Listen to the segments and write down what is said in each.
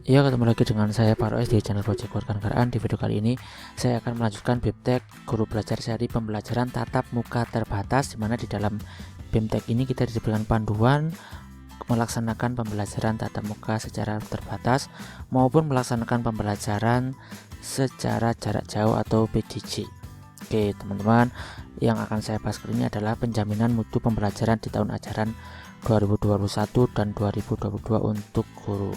Ya, ketemu lagi dengan saya Faroes di channel Project Kewarganegaraan. Di video kali ini saya akan melanjutkan BIMTEK Guru Belajar seri pembelajaran tatap muka terbatas, di mana di dalam BIMTEK ini kita diberikan panduan melaksanakan pembelajaran tatap muka secara terbatas maupun melaksanakan pembelajaran secara jarak jauh atau PJJ. Oke teman-teman, yang akan saya bahas kali ini adalah penjaminan mutu pembelajaran di tahun ajaran 2021 dan 2022 untuk guru.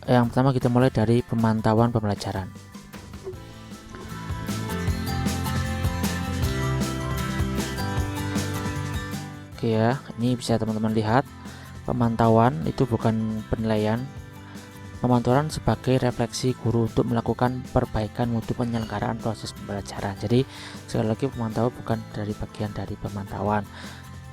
Yang pertama kita mulai dari pemantauan pembelajaran. Oke ya, ini bisa teman-teman lihat, pemantauan itu bukan penilaian. Pemantauan sebagai refleksi guru untuk melakukan perbaikan mutu penyelenggaraan proses pembelajaran. Jadi sekali lagi, pemantauan bukan dari bagian dari pemantauan.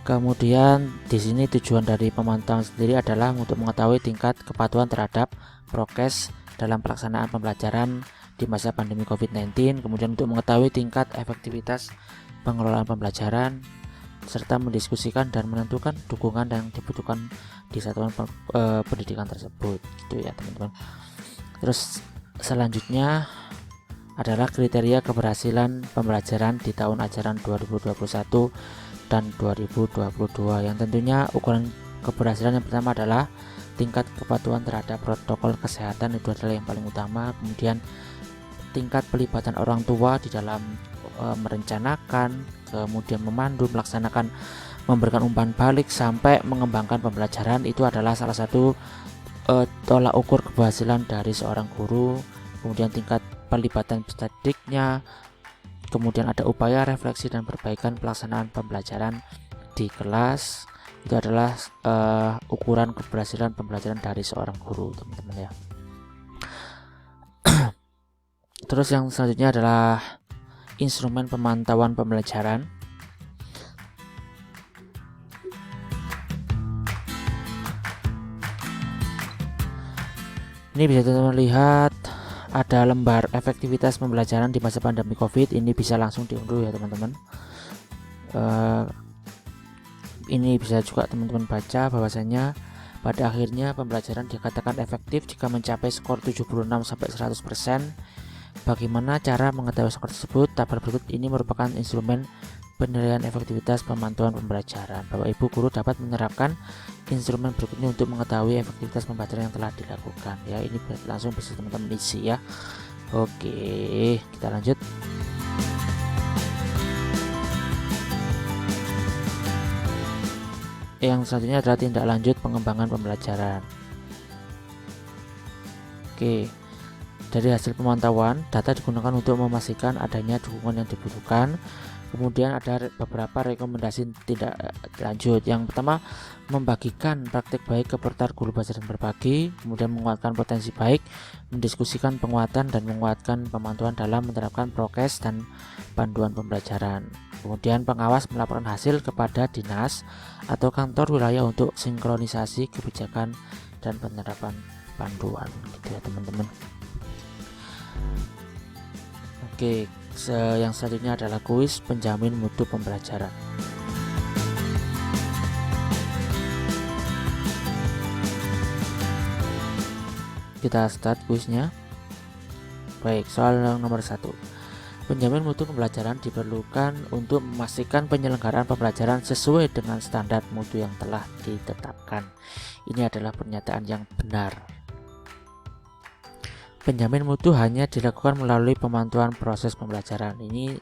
Kemudian di sini tujuan dari pemantauan sendiri adalah untuk mengetahui tingkat kepatuhan terhadap prokes dalam pelaksanaan pembelajaran di masa pandemi COVID-19, kemudian untuk mengetahui tingkat efektivitas pengelolaan pembelajaran, serta mendiskusikan dan menentukan dukungan yang dibutuhkan di satuan pendidikan tersebut, gitu ya teman-teman. Terus selanjutnya adalah kriteria keberhasilan pembelajaran di tahun ajaran 2021 dan 2022, yang tentunya ukuran keberhasilan yang pertama adalah tingkat kepatuhan terhadap protokol kesehatan, itu adalah yang paling utama. Kemudian tingkat pelibatan orang tua di dalam merencanakan, kemudian memandu, melaksanakan, memberikan umpan balik sampai mengembangkan pembelajaran, itu adalah salah satu tolak ukur keberhasilan dari seorang guru. Kemudian tingkat pelibatan peserta didiknya, kemudian ada upaya refleksi dan perbaikan pelaksanaan pembelajaran di kelas, itu adalah ukuran keberhasilan pembelajaran dari seorang guru, teman-teman ya. Terus yang selanjutnya adalah instrumen pemantauan pembelajaran. Ini bisa teman-teman lihat, ada lembar efektivitas pembelajaran di masa pandemi COVID. Ini bisa langsung diunduh ya teman-teman. Ini bisa juga teman-teman baca bahwasanya pada akhirnya pembelajaran dikatakan efektif jika mencapai skor 76-100%. Bagaimana cara mengetahui skor tersebut? Tabel berikut ini merupakan instrumen penilaian efektivitas pemantauan pembelajaran. Bapak Ibu guru dapat menerapkan instrumen berikut ini untuk mengetahui efektivitas pembelajaran yang telah dilakukan. Ya, ini langsung bisa teman-teman isi ya. Oke, kita lanjut. Yang selanjutnya adalah tindak lanjut pengembangan pembelajaran. Oke, dari hasil pemantauan, data digunakan untuk memastikan adanya dukungan yang dibutuhkan. Kemudian ada beberapa rekomendasi tindak lanjut. Yang pertama, membagikan praktik baik ke portal guru belajar dan berbagi. Kemudian menguatkan potensi baik, mendiskusikan penguatan dan menguatkan pemantauan dalam menerapkan prokes dan panduan pembelajaran. Kemudian pengawas melaporkan hasil kepada dinas atau kantor wilayah untuk sinkronisasi kebijakan dan penerapan panduan, gitu ya teman-teman. Oke, yang selanjutnya adalah kuis penjamin mutu pembelajaran. Kita start kuisnya. Baik, soal nomor 1. Penjamin mutu pembelajaran diperlukan untuk memastikan penyelenggaraan pembelajaran sesuai dengan standar mutu yang telah ditetapkan. Ini adalah pernyataan yang benar. Penjamin mutu hanya dilakukan melalui pemantauan proses pembelajaran. Ini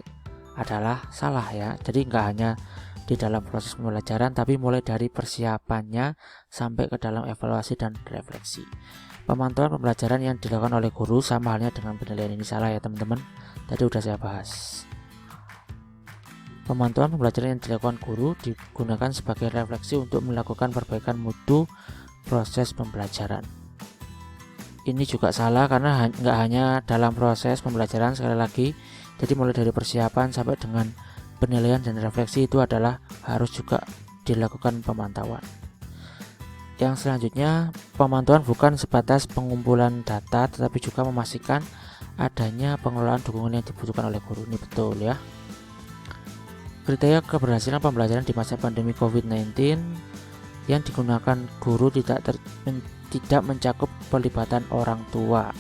adalah salah ya. Jadi nggak hanya di dalam proses pembelajaran, tapi mulai dari persiapannya sampai ke dalam evaluasi dan refleksi. Pemantauan pembelajaran yang dilakukan oleh guru sama halnya dengan penilaian. Ini salah ya teman-teman. Tadi udah saya bahas. Pemantauan pembelajaran yang dilakukan guru digunakan sebagai refleksi untuk melakukan perbaikan mutu proses pembelajaran. Ini juga salah karena nggak hanya dalam proses pembelajaran, sekali lagi. Jadi mulai dari persiapan sampai dengan penilaian dan refleksi itu adalah harus juga dilakukan pemantauan. Yang selanjutnya, pemantauan bukan sebatas pengumpulan data, tetapi juga memastikan adanya pengelolaan dukungan yang dibutuhkan oleh guru. Ini betul ya. Kriteria keberhasilan pembelajaran di masa pandemi COVID-19 yang digunakan guru tidak mencakup pelibatan orang tua.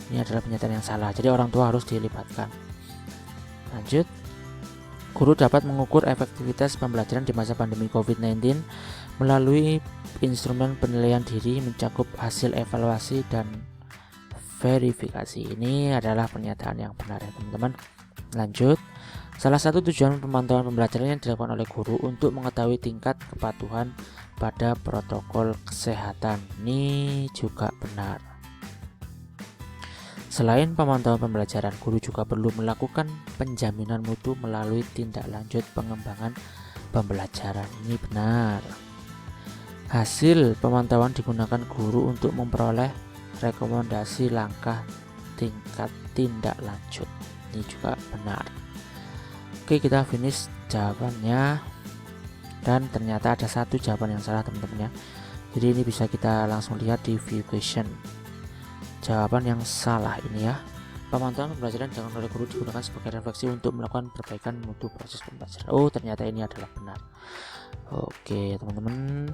Ini adalah pernyataan yang salah, jadi orang tua harus dilibatkan. Lanjut, guru dapat mengukur efektivitas pembelajaran di masa pandemi COVID-19 melalui instrumen penilaian diri mencakup hasil evaluasi dan verifikasi. Ini adalah pernyataan yang benar ya teman-teman. Lanjut, salah satu tujuan pemantauan pembelajaran yang dilakukan oleh guru untuk mengetahui tingkat kepatuhan pada protokol kesehatan. Ini juga benar. Selain pemantauan pembelajaran, guru juga perlu melakukan penjaminan mutu melalui tindak lanjut pengembangan pembelajaran. Ini benar. Hasil pemantauan digunakan guru untuk memperoleh rekomendasi langkah tingkat tindak lanjut. Ini juga benar. Oke, kita finish jawabannya. Dan ternyata ada satu jawaban yang salah teman-teman ya. Jadi ini bisa kita langsung lihat di view question. Jawaban yang salah ini ya. Pemantauan pembelajaran dilakukan oleh guru digunakan sebagai refleksi untuk melakukan perbaikan mutu proses pembelajaran. Oh, ternyata ini adalah benar. Oke, teman-teman.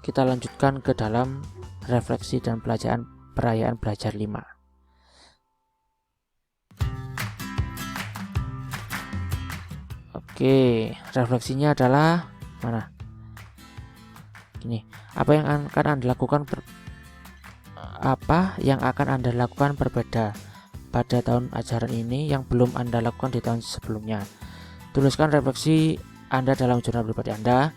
Kita lanjutkan ke dalam refleksi dan perayaan belajar 5. Oke, refleksinya adalah mana? Gini, apa yang akan Anda lakukan berbeda pada tahun ajaran ini yang belum Anda lakukan di tahun sebelumnya. Tuliskan refleksi Anda dalam jurnal pribadi Anda.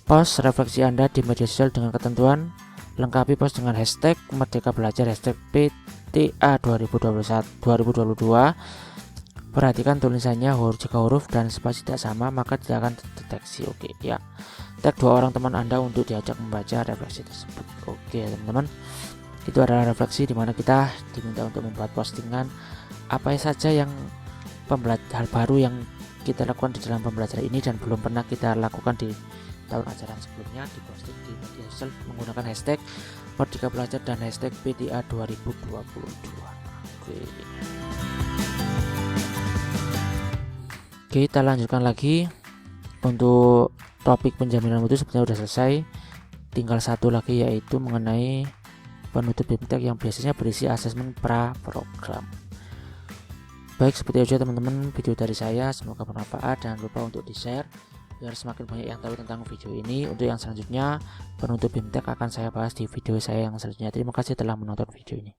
Post refleksi Anda di media sosial dengan ketentuan. Lengkapi post dengan hashtag Merdeka Belajar, hashtag PTA 2022. Perhatikan tulisannya, jika huruf dan spasi tidak sama maka tidak akan terdeteksi. Oke ya. Tag 2 orang teman Anda untuk diajak membaca refleksi tersebut. Oke teman-teman, itu adalah refleksi di mana kita diminta untuk membuat postingan apa saja yang hal baru yang kita lakukan di dalam pembelajaran ini dan belum pernah kita lakukan di tahun ajaran sebelumnya, diposting di media sosial menggunakan hashtag Merdeka Belajar dan hashtag PTA 2022. Oke. Kita lanjutkan lagi. Untuk topik penjaminan mutu sebenarnya sudah selesai, tinggal satu lagi yaitu mengenai penutup BIMTEK yang biasanya berisi asesmen pra-program. Baik, seperti itu teman-teman video dari saya, semoga bermanfaat. Jangan lupa untuk di-share biar semakin banyak yang tahu tentang video ini. Untuk yang selanjutnya, penutup BIMTEK akan saya bahas di video saya yang selanjutnya. Terima kasih telah menonton video ini.